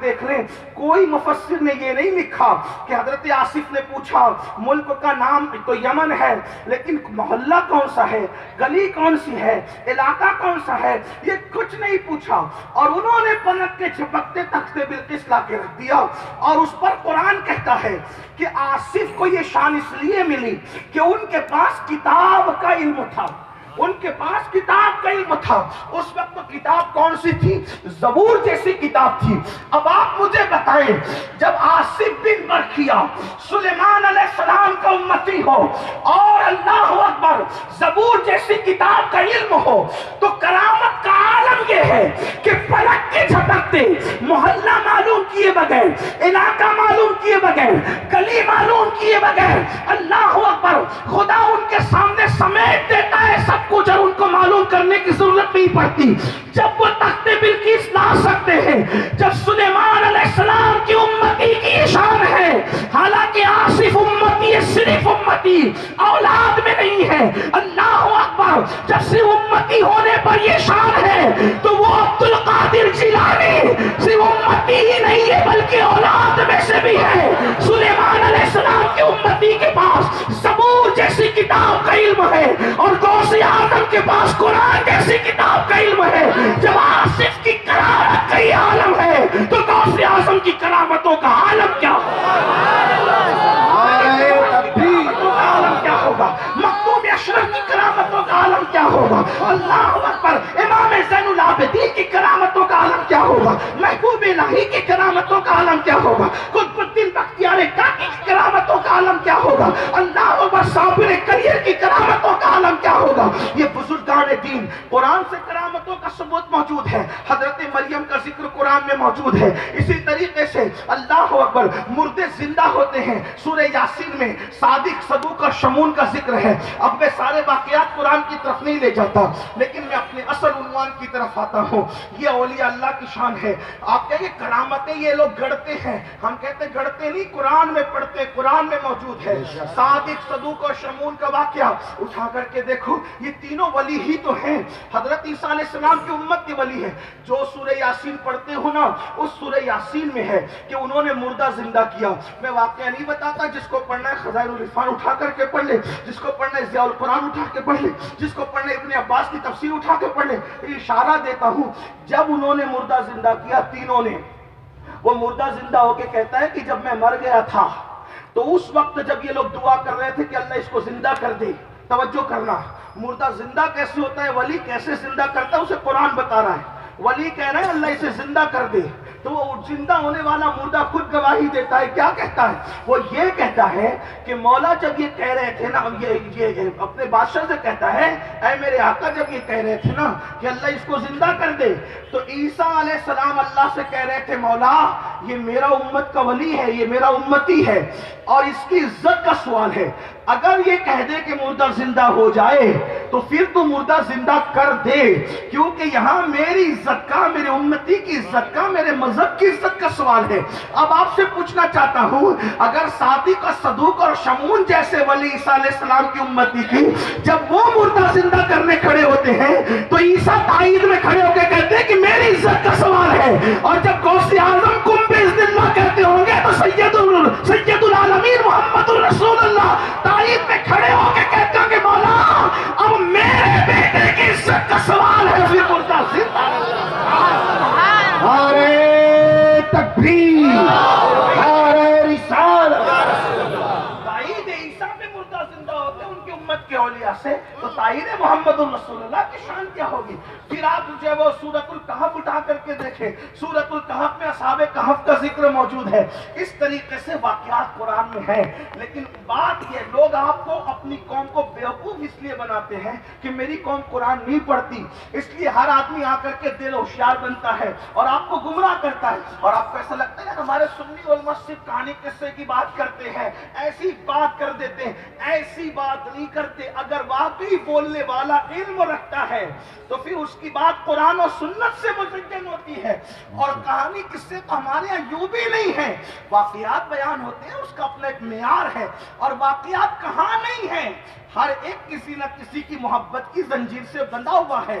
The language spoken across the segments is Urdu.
دیکھ لیں کوئی مفسر نے یہ نہیں لکھا کہ حضرت آصف نے پوچھا ملک کا نام تو یمن ہے لیکن محلہ کون سا ہے، گلی کون سی ہے، علاقہ کون سا ہے، یہ کچھ نہیں پوچھا، اور انہوں نے پلک کے جھپکتے تختے بالقسط لا کے رکھ دیا، اور اس پر قرآن کہتا ہے کہ آصف کو یہ شان اس لیے ملی کہ ان کے پاس کتاب کا علم تھا، ان کے پاس کتاب کا علم تھا۔ اس وقت کتاب کون سی تھی؟ زبور جیسی کتاب تھی۔ اب آپ مجھے بتائیں جب آصف بن برکھیا سلیمان علیہ السلام کا امتی ہو اور اللہ اکبر زبور جیسی کتاب کا علم ہو تو کرامت کا عالم یہ ہے کہ پلک کے جھپکتے محلہ معلوم کیے بغیر، علاقہ معلوم کیے بغیر، گلی معلوم کیے بغیر اللہ اکبر خدا ان کے سامنے سمیٹ دیتا ہے سب کچھ، اور ان کو معلوم کرنے کی ضرورت نہیں پڑتی۔ جب وہ تخت بلقیس لا سکتے ہیں، جب سلیمان علیہ السلام کی امتی کی شان ہے، حالانکہ آصف امتی ہے، صرف امتی، اولاد میں نہیں ہے، اللہ اکبر جب صرف امتی ہونے پر یہ شان ہے تو وہ عبد القادر جیلانی صرف امتی ہی نہیں ہے بلکہ اولاد میں سے بھی ہے۔ سلیمان علیہ السلام کی امتی کے پاس زبور جیسی کتاب کا علم ہے اور غوث اعظم کے پاس قرآن جیسی کتاب کا علم ہے۔ جب آصف کی کرامت کا یہ عالم ہے تو غوث اعظم کی کرامتوں کا عالم کیا ہوگا، مکتوم اشرف کی کرامتوں کا عالم کیا ہوگا، اللہ اکبر امام زین العابدین کی کرامتوں کا عالم کیا ہوگا، محبوب الہی کی کرامتوں کا عالم کیا ہوگا، قطب الدین بختیار کاکی کی کرامتوں کا عالم کیا ہوگا، اللہ اکبر صابر کریر کی کرامتوں کا عالم کیا ہوگا۔ یہ بزرگان دین قرآن سے کرامتوں کا ثبوت موجود ہے، حضرت مریم کا ذکر قرآن میں موجود ہے۔ اسی طریقے سے اللہ اکبر مردے زندہ ہوتے ہیں، سورہ یاسین میں صادق صدوق اور شمون کا ذکر ہے۔ اب میں سارے واقعات قرآن کی طرف نہیں لے جاتا لیکن میں اپنے اصل عنوان کی طرف آتا ہوں۔ یہ اولیاء اللہ کی شان ہے۔ آپ کہیں کرامتیں یہ لوگ گڑتے ہیں، ہم کہتے گڑتے نہیں، قرآن میں پڑھتے، قرآن میں موجود ہے۔ صادق صدوق اور شمون کا واقعہ اٹھا کر کے دیکھو، یہ تینوں ولی ہی تو ہیں، حضرت عیسیٰ علیہ السلام کی امت کے ولی ہیں۔ جو سورہ یاسین پڑھتے ہو نا اس سورہ یاسین میں ہے کہ انہوں نے مردہ زندہ کیا۔ میں واقعہ نہیں بتاتا، جس کو پڑھنا ہے خزائن العرفان اٹھا کر کے پڑھ لے، جس کو پڑھنا ہے ضیاء القرآن اٹھا کے پڑھ لے، جس کو پڑھنا ہے ابن عباس کی تفسیر اٹھا کے پڑھ لے۔ اشارہ دیتا ہوں، جب انہوں نے مردہ زندہ کیا تینوں نے، وہ مردہ زندہ ہو کے کہتا ہے کہ جب میں مر گیا تھا تو اس وقت جب یہ لوگ دعا کر رہے تھے کہ اللہ اس کو زندہ کر دے، توجہ کرنا، مردہ زندہ کیسے ہوتا ہے، ولی کیسے زندہ کرتا ہے اسے قرآن بتا رہا ہے۔ ولی کہہ رہے ہیں اللہ اسے زندہ کر دے، تو وہ زندہ ہونے والا مردہ خود گواہی دیتا ہے، کیا کہتا ہے؟ وہ یہ کہتا ہے کہ مولا جب یہ کہہ رہے تھے نا، یہ اپنے بادشاہ سے کہتا ہے اے میرے آقا جب یہ کہہ رہے تھے نا کہ اللہ اس کو زندہ کر دے، تو عیسیٰ علیہ السلام اللہ سے کہہ رہے تھے مولا یہ میرا امت کا ولی ہے، یہ میرا امتی ہے اور اس کی عزت کا سوال ہے، اگر یہ کہہ دے کہ مردہ زندہ ہو جائے تو پھر تو مردہ زندہ کر دے، کیونکہ یہاں میری عزت کا، میرے امتی کی عزت کا، میرے مذہب کی عزت کا سوال ہے۔ اب آپ سے پوچھنا چاہتا ہوں، اگر صادق اور صدوق اور شمون جیسے ولی عیسیٰ علیہ السلام کی امتی کی جب وہ مردہ زندہ کرنے کھڑے ہوتے ہیں تو عیسیٰ تائید میں کھڑے ہو کے کہتے ہیں کہ میری عزت کا سوال ہے، اور جب غوث اعظم کم باذن اللہ کہتے ہوں گے تو سید العالمین محمد الرسول اللہ تائید میں کھڑے ہو کے کہتے ہیں کہ مولا اب میرے بیٹے کی عزت کا سوال ہے، پھر مردہ زندہ۔ نعرہ تکبیر، نعرہ رسالت۔ تائید عیسیٰ پہ مردہ زندہ ہوتے ہیں ان کی امت کے اولیاء سے، تو تائید محمد الرسول اللہ کی شان کیا ہوگی؟ پھر آپ جو ہے وہ سورۃ الکہف اٹھا کر کے دیکھیں، سورۃ الکہف میں اصحاب کہف کا ذکر موجود ہے۔ اس طریقے سے واقعات قرآن میں ہیں، لیکن بات یہ لوگ آپ کو اپنی قوم کو بیوقوف اس لیے بناتے ہیں کہ میری قوم قرآن نہیں پڑھتی، اس لیے ہر آدمی آ کر کے دل ہوشیار بنتا ہے اور آپ کو گمراہ کرتا ہے، اور آپ کو ایسا لگتا ہے ہمارے سنی علماء صرف کہانی قصے کی بات کرتے ہیں، ایسی بات کر دیتے ہیں۔ ایسی بات نہیں کرتے، اگر واقعی بولنے والا علم رکھتا ہے تو پھر اس کی بات قرآن اور سنت سے مزین ہوتی ہے، اور کہانی قصے تو ہمارے یہاں یوں بھی نہیں ہے، واقعات بیان ہوتے ہیں، اس کا اپنا ایک معیار ہے، اور واقعات کہاں نہیں ہیں، ہر ایک کسی نہ کسی کی محبت کی زنجیر سے بندھا ہوا ہے۔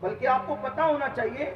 بلکہ آپ کو پتا ہونا چاہیے